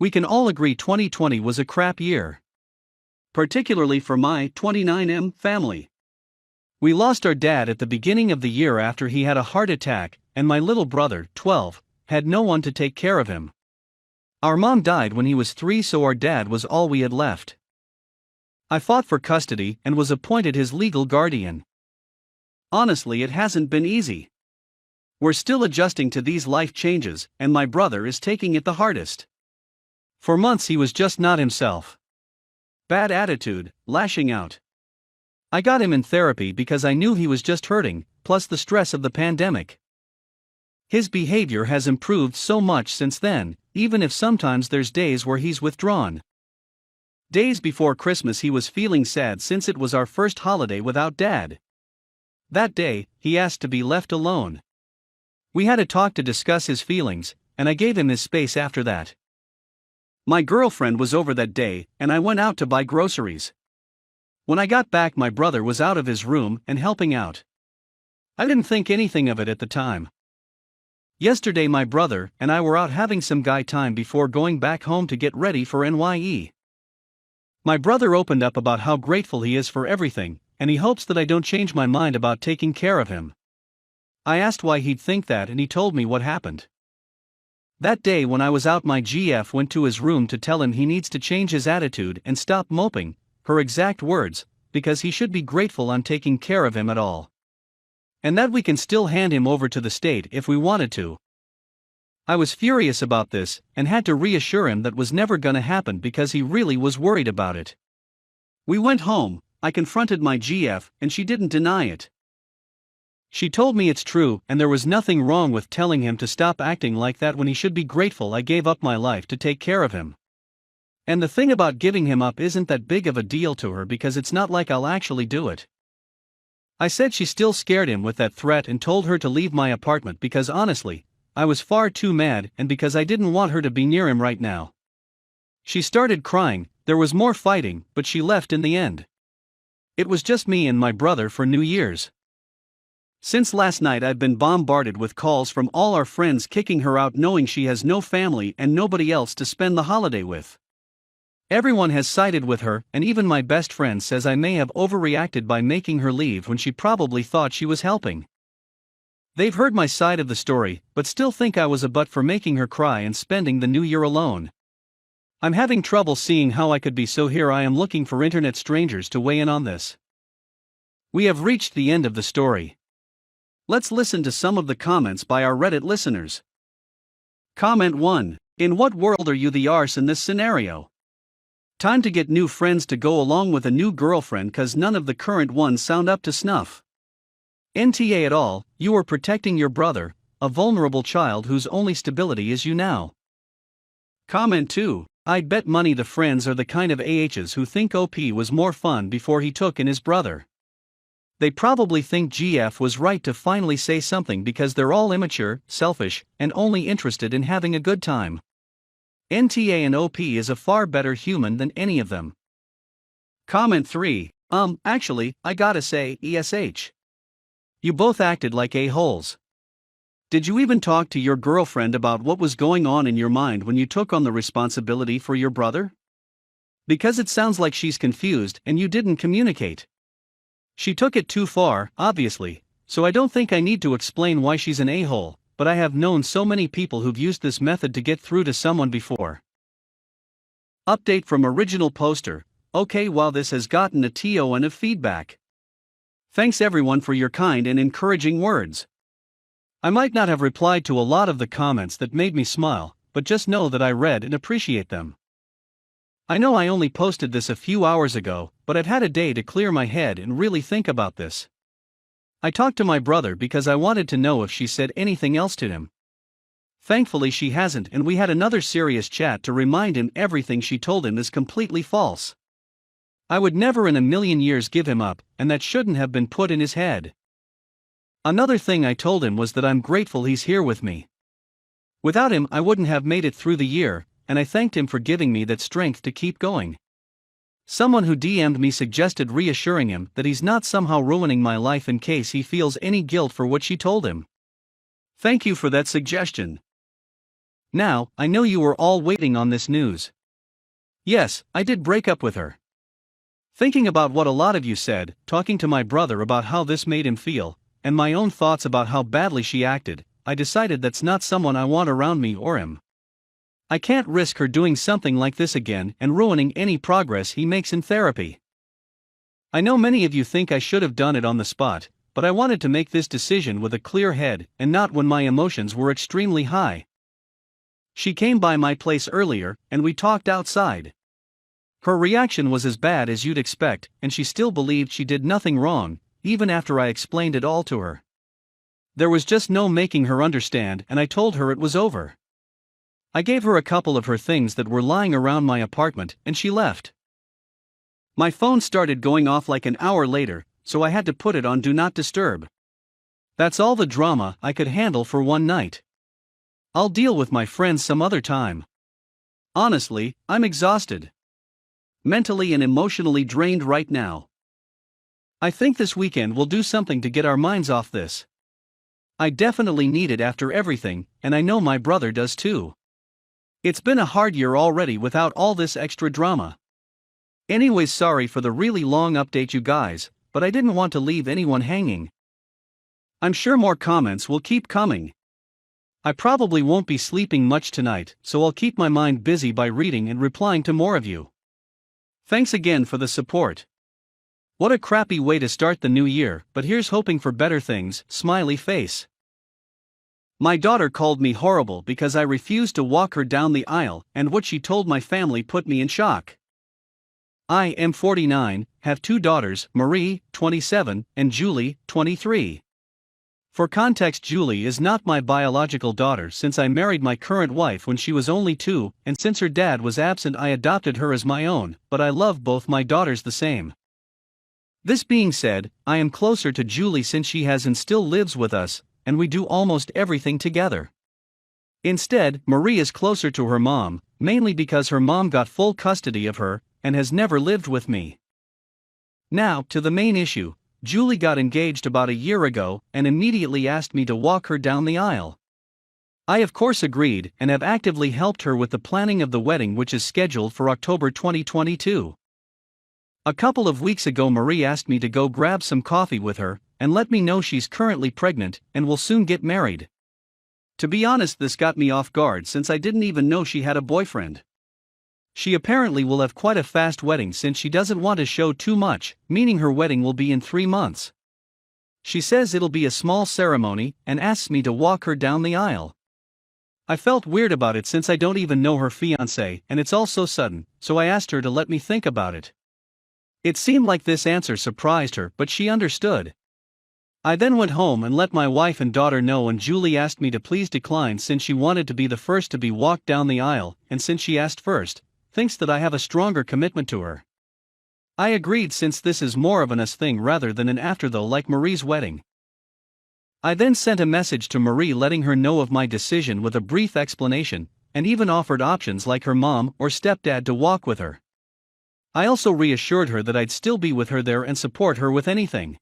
We can all agree 2020 was a crap year. Particularly for my 29M family. We lost our dad at the beginning of the year after he had a heart attack, and my little brother, 12, had no one to take care of him. Our mom died when he was 3, so our dad was all we had left. I fought for custody and was appointed his legal guardian. Honestly, it hasn't been easy. We're still adjusting to these life changes, and my brother is taking it the hardest. For months he was just not himself. Bad attitude, lashing out. I got him in therapy because I knew he was just hurting, plus the stress of the pandemic. His behavior has improved so much since then, even if sometimes there's days where he's withdrawn. Days before Christmas he was feeling sad since it was our first holiday without Dad. That day, he asked to be left alone. We had a talk to discuss his feelings, and I gave him his space after that. My girlfriend was over that day, and I went out to buy groceries. When I got back, my brother was out of his room and helping out. I didn't think anything of it at the time. Yesterday my brother and I were out having some guy time before going back home to get ready for NYE. My brother opened up about how grateful he is for everything, and he hopes that I don't change my mind about taking care of him. I asked why he'd think that, and he told me what happened. That day when I was out, my GF went to his room to tell him he needs to change his attitude and stop moping, her exact words, because he should be grateful I'm taking care of him at all. And that we can still hand him over to the state if we wanted to. I was furious about this, and had to reassure him that was never gonna happen because he really was worried about it. We went home, I confronted my GF, and she didn't deny it. She told me it's true, and there was nothing wrong with telling him to stop acting like that when he should be grateful I gave up my life to take care of him. And the thing about giving him up isn't that big of a deal to her because it's not like I'll actually do it. I said she still scared him with that threat and told her to leave my apartment because honestly, I was far too mad and because I didn't want her to be near him right now. She started crying, there was more fighting, but she left in the end. It was just me and my brother for New Year's. Since last night I've been bombarded with calls from all our friends kicking her out, knowing she has no family and nobody else to spend the holiday with. Everyone has sided with her, and even my best friend says I may have overreacted by making her leave when she probably thought she was helping. They've heard my side of the story, but still think I was a butt for making her cry and spending the new year alone. I'm having trouble seeing how I could be, so here I am looking for internet strangers to weigh in on this. We have reached the end of the story. Let's listen to some of the comments by our Reddit listeners. Comment 1. In what world are you the arse in this scenario? Time to get new friends to go along with a new girlfriend cause none of the current ones sound up to snuff. NTA at all, you are protecting your brother, a vulnerable child whose only stability is you now. Comment 2. I'd bet money the friends are the kind of AHs who think OP was more fun before he took in his brother. They probably think GF was right to finally say something because they're all immature, selfish, and only interested in having a good time. NTA and OP is a far better human than any of them. Comment 3. Actually, I gotta say, ESH. You both acted like a-holes. Did you even talk to your girlfriend about what was going on in your mind when you took on the responsibility for your brother? Because it sounds like she's confused and you didn't communicate. She took it too far, obviously, so I don't think I need to explain why she's an a-hole, but I have known so many people who've used this method to get through to someone before. Update from original poster. Okay, wow, this has gotten a ton of feedback. Thanks everyone for your kind and encouraging words. I might not have replied to a lot of the comments that made me smile, but just know that I read and appreciate them. I know I only posted this a few hours ago, but I've had a day to clear my head and really think about this. I talked to my brother because I wanted to know if she said anything else to him. Thankfully she hasn't, and we had another serious chat to remind him everything she told him is completely false. I would never in a million years give him up, and that shouldn't have been put in his head. Another thing I told him was that I'm grateful he's here with me. Without him I wouldn't have made it through the year, and I thanked him for giving me that strength to keep going. Someone who DM'd me suggested reassuring him that he's not somehow ruining my life in case he feels any guilt for what she told him. Thank you for that suggestion. Now, I know you were all waiting on this news. Yes, I did break up with her. Thinking about what a lot of you said, talking to my brother about how this made him feel, and my own thoughts about how badly she acted, I decided that's not someone I want around me or him. I can't risk her doing something like this again and ruining any progress he makes in therapy. I know many of you think I should have done it on the spot, but I wanted to make this decision with a clear head and not when my emotions were extremely high. She came by my place earlier, and we talked outside. Her reaction was as bad as you'd expect, and she still believed she did nothing wrong, even after I explained it all to her. There was just no making her understand, and I told her it was over. I gave her a couple of her things that were lying around my apartment, and she left. My phone started going off like an hour later, so I had to put it on Do Not Disturb. That's all the drama I could handle for one night. I'll deal with my friends some other time. Honestly, I'm exhausted. Mentally and emotionally drained right now. I think this weekend we'll do something to get our minds off this. I definitely need it after everything, and I know my brother does too. It's been a hard year already without all this extra drama. Anyways, sorry for the really long update, you guys, but I didn't want to leave anyone hanging. I'm sure more comments will keep coming. I probably won't be sleeping much tonight, so I'll keep my mind busy by reading and replying to more of you. Thanks again for the support. What a crappy way to start the new year, but here's hoping for better things, smiley face. My daughter called me horrible because I refused to walk her down the aisle, and what she told my family put me in shock. I am 49, have two daughters, Marie, 27, and Julie, 23. For context, Julie is not my biological daughter since I married my current wife when she was only 2, and since her dad was absent I adopted her as my own, but I love both my daughters the same. This being said, I am closer to Julie since she has and still lives with us, and we do almost everything together. Instead, Marie is closer to her mom, mainly because her mom got full custody of her, and has never lived with me. Now, to the main issue. Julie got engaged about a year ago and immediately asked me to walk her down the aisle. I of course agreed and have actively helped her with the planning of the wedding, which is scheduled for October 2022. A couple of weeks ago Marie asked me to go grab some coffee with her and let me know she's currently pregnant and will soon get married. To be honest, this got me off guard since I didn't even know she had a boyfriend. She apparently will have quite a fast wedding since she doesn't want to show too much, meaning her wedding will be in 3 months. She says it'll be a small ceremony and asks me to walk her down the aisle. I felt weird about it since I don't even know her fiancé and it's all so sudden, so I asked her to let me think about it. It seemed like this answer surprised her, but she understood. I then went home and let my wife and daughter know, and Julie asked me to please decline since she wanted to be the first to be walked down the aisle, and since she asked first, thinks that I have a stronger commitment to her. I agreed since this is more of an us thing rather than an after though like Marie's wedding. I then sent a message to Marie letting her know of my decision with a brief explanation, and even offered options like her mom or stepdad to walk with her. I also reassured her that I'd still be with her there and support her with anything.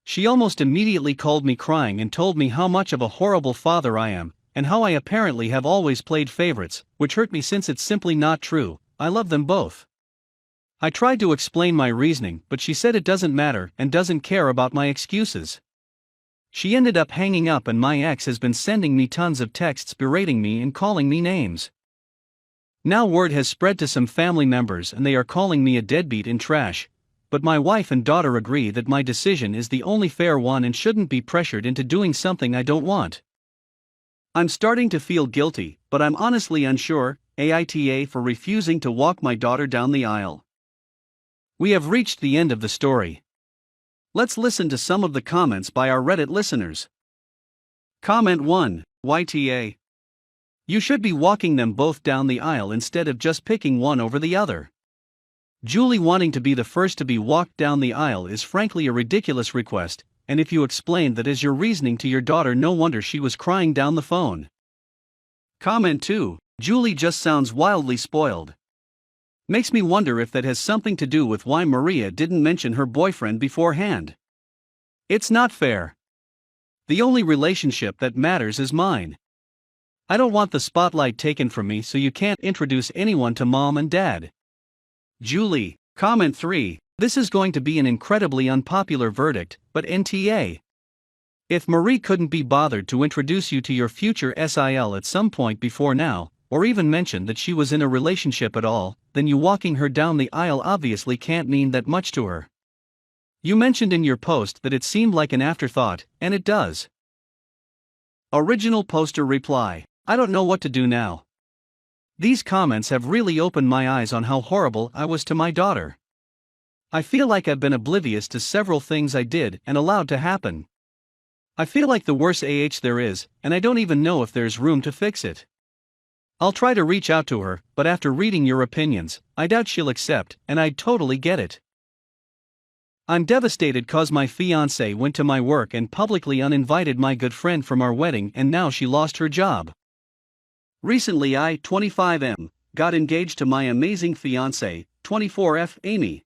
She almost immediately called me crying and told me how much of a horrible father I am, and how I apparently have always played favorites, which hurt me since it's simply not true. I love them both. I tried to explain my reasoning, but she said it doesn't matter and doesn't care about my excuses. She ended up hanging up, and my ex has been sending me tons of texts berating me and calling me names. Now word has spread to some family members and they are calling me a deadbeat and trash, but my wife and daughter agree that my decision is the only fair one and shouldn't be pressured into doing something I don't want. I'm starting to feel guilty, but I'm honestly unsure, AITA, for refusing to walk my daughter down the aisle. We have reached the end of the story. Let's listen to some of the comments by our Reddit listeners. Comment 1, YTA. You should be walking them both down the aisle instead of just picking one over the other. Julie wanting to be the first to be walked down the aisle is frankly a ridiculous request, and if you explained that as your reasoning to your daughter, no wonder she was crying down the phone. Comment 2, Julie just sounds wildly spoiled. Makes me wonder if that has something to do with why Maria didn't mention her boyfriend beforehand. It's not fair. The only relationship that matters is mine. I don't want the spotlight taken from me, so you can't introduce anyone to mom and dad. Julie. Comment 3. This is going to be an incredibly unpopular verdict, but NTA. If Marie couldn't be bothered to introduce you to your future SIL at some point before now, or even mention that she was in a relationship at all, then you walking her down the aisle obviously can't mean that much to her. You mentioned in your post that it seemed like an afterthought, and it does. Original poster reply. I don't know what to do now. These comments have really opened my eyes on how horrible I was to my daughter. I feel like I've been oblivious to several things I did and allowed to happen. I feel like the worst there is, and I don't even know if there's room to fix it. I'll try to reach out to her, but after reading your opinions, I doubt she'll accept, and I'd totally get it. I'm devastated cause my fiancée went to my work and publicly uninvited my good friend from our wedding, and now she lost her job. Recently I, 25M, got engaged to my amazing fiancée, 24F, Amy.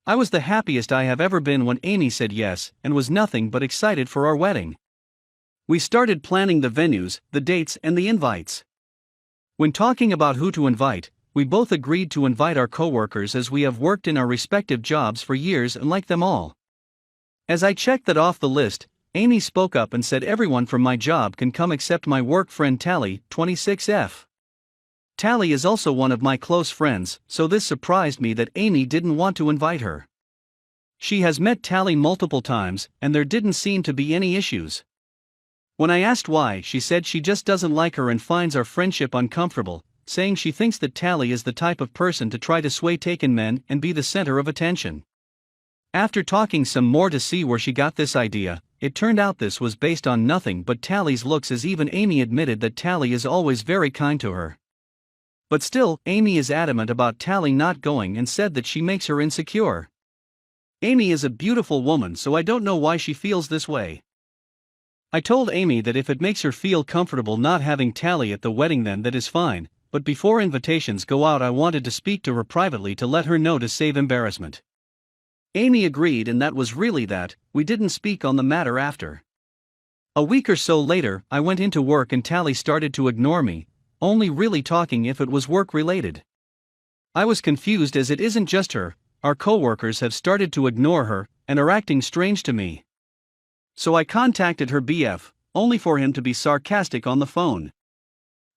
I was the happiest I have ever been when Amy said yes, and was nothing but excited for our wedding. We started planning the venues, the dates, and the invites. When talking about who to invite, we both agreed to invite our coworkers, as we have worked in our respective jobs for years and like them all. As I checked that off the list, Amy spoke up and said everyone from my job can come except my work friend Tally, 26F. Tally is also one of my close friends, so this surprised me that Amy didn't want to invite her. She has met Tally multiple times, and there didn't seem to be any issues. When I asked why, she said she just doesn't like her and finds our friendship uncomfortable, saying she thinks that Tally is the type of person to try to sway taken men and be the center of attention. After talking some more to see where she got this idea, it turned out this was based on nothing but Tally's looks, as even Amy admitted that Tally is always very kind to her. But still, Amy is adamant about Tally not going and said that she makes her insecure. Amy is a beautiful woman, so I don't know why she feels this way. I told Amy that if it makes her feel comfortable not having Tally at the wedding, then that is fine, but before invitations go out I wanted to speak to her privately to let her know to save embarrassment. Amy agreed, and that was really that. We didn't speak on the matter after. A week or so later, I went into work and Tally started to ignore me, only really talking if it was work-related. I was confused, as it isn't just her, our coworkers have started to ignore her, and are acting strange to me. So I contacted her BF, only for him to be sarcastic on the phone.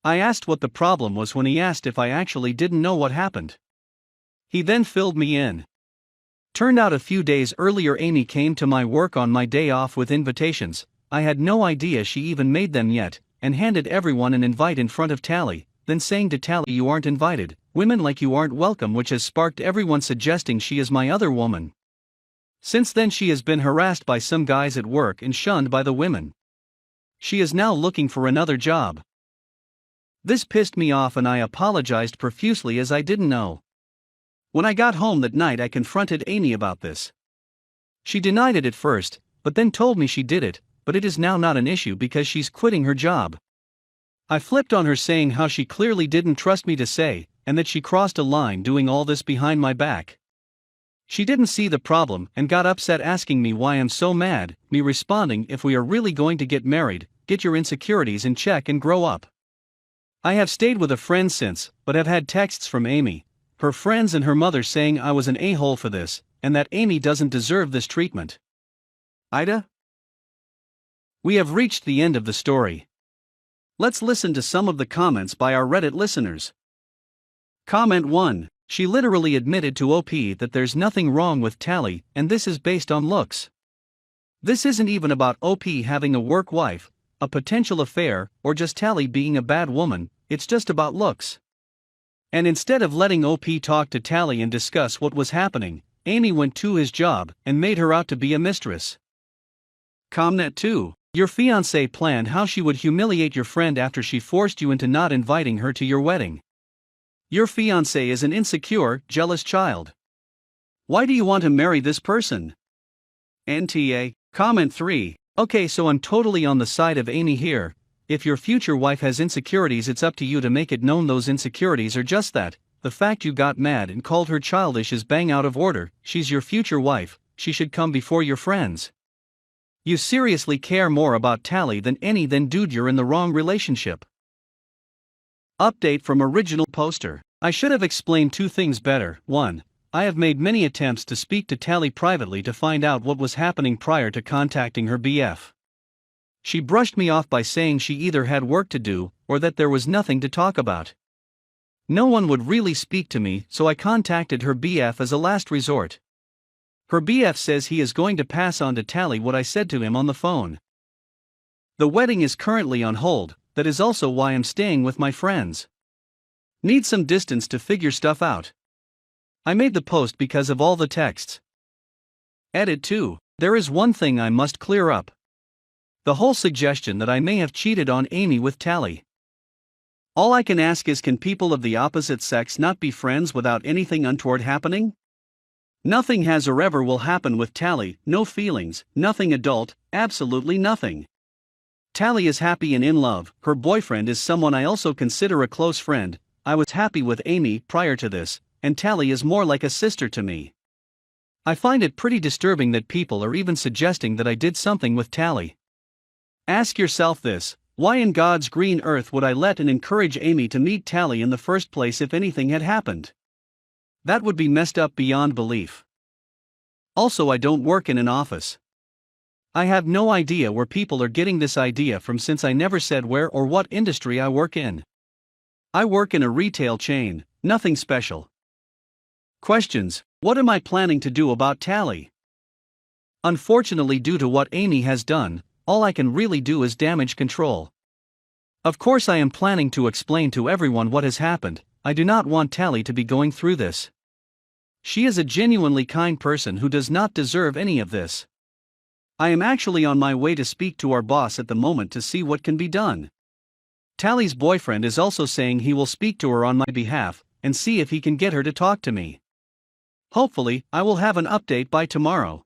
I asked what the problem was when he asked if I actually didn't know what happened. He then filled me in. Turned out a few days earlier Amy came to my work on my day off with invitations. I had no idea she even made them yet, and handed everyone an invite in front of Tally, then saying to Tally, "You aren't invited, women like you aren't welcome," which has sparked everyone suggesting she is my other woman. Since then she has been harassed by some guys at work and shunned by the women. She is now looking for another job. This pissed me off and I apologized profusely, as I didn't know. When I got home that night I confronted Amy about this. She denied it at first, but then told me she did it, but it is now not an issue because she's quitting her job. I flipped on her, saying how she clearly didn't trust me to say, and that she crossed a line doing all this behind my back. She didn't see the problem and got upset, asking me why I'm so mad, me responding, "If we are really going to get married, get your insecurities in check and grow up." I have stayed with a friend since, but have had texts from Amy, her friends and her mother saying I was an a-hole for this, and that Amy doesn't deserve this treatment. Ida? We have reached the end of the story. Let's listen to some of the comments by our Reddit listeners. Comment 1. She literally admitted to OP that there's nothing wrong with Tally, and this is based on looks. This isn't even about OP having a work wife, a potential affair, or just Tally being a bad woman, it's just about looks. And instead of letting OP talk to Tally and discuss what was happening, Amy went to his job and made her out to be a mistress. Comment 2. Your fiancée planned how she would humiliate your friend after she forced you into not inviting her to your wedding. Your fiancée is an insecure, jealous child. Why do you want to marry this person? NTA. Comment 3. Okay, so I'm totally on the side of Amy here. If your future wife has insecurities, it's up to you to make it known those insecurities are just that. The fact you got mad and called her childish is bang out of order. She's your future wife, she should come before your friends. You seriously care more about Tally than dude, you're in the wrong relationship. Update from original poster. I should have explained two things better. 1. I have made many attempts to speak to Tally privately to find out what was happening prior to contacting her BF. She brushed me off by saying she either had work to do, or that there was nothing to talk about. No one would really speak to me, so I contacted her BF as a last resort. Her BF says he is going to pass on to Tally what I said to him on the phone. The wedding is currently on hold, that is also why I'm staying with my friends. Need some distance to figure stuff out. I made the post because of all the texts. Edit 2. There is one thing I must clear up. The whole suggestion that I may have cheated on Amy with Tally. All I can ask is, can people of the opposite sex not be friends without anything untoward happening? Nothing has or ever will happen with Tally, no feelings, nothing adult, absolutely nothing. Tally is happy and in love, her boyfriend is someone I also consider a close friend. I was happy with Amy prior to this, and Tally is more like a sister to me. I find it pretty disturbing that people are even suggesting that I did something with Tally. Ask yourself this: why in God's green earth would I let and encourage Amy to meet Tally in the first place if anything had happened? That would be messed up beyond belief. Also, I don't work in an office. I have no idea where people are getting this idea from, since I never said where or what industry I work in. I work in a retail chain, nothing special. Questions: what am I planning to do about Tally? Unfortunately, due to what Amy has done, all I can really do is damage control. Of course, I am planning to explain to everyone what has happened. I do not want Tally to be going through this. She is a genuinely kind person who does not deserve any of this. I am actually on my way to speak to our boss at the moment to see what can be done. Tally's boyfriend is also saying he will speak to her on my behalf and see if he can get her to talk to me. Hopefully, I will have an update by tomorrow.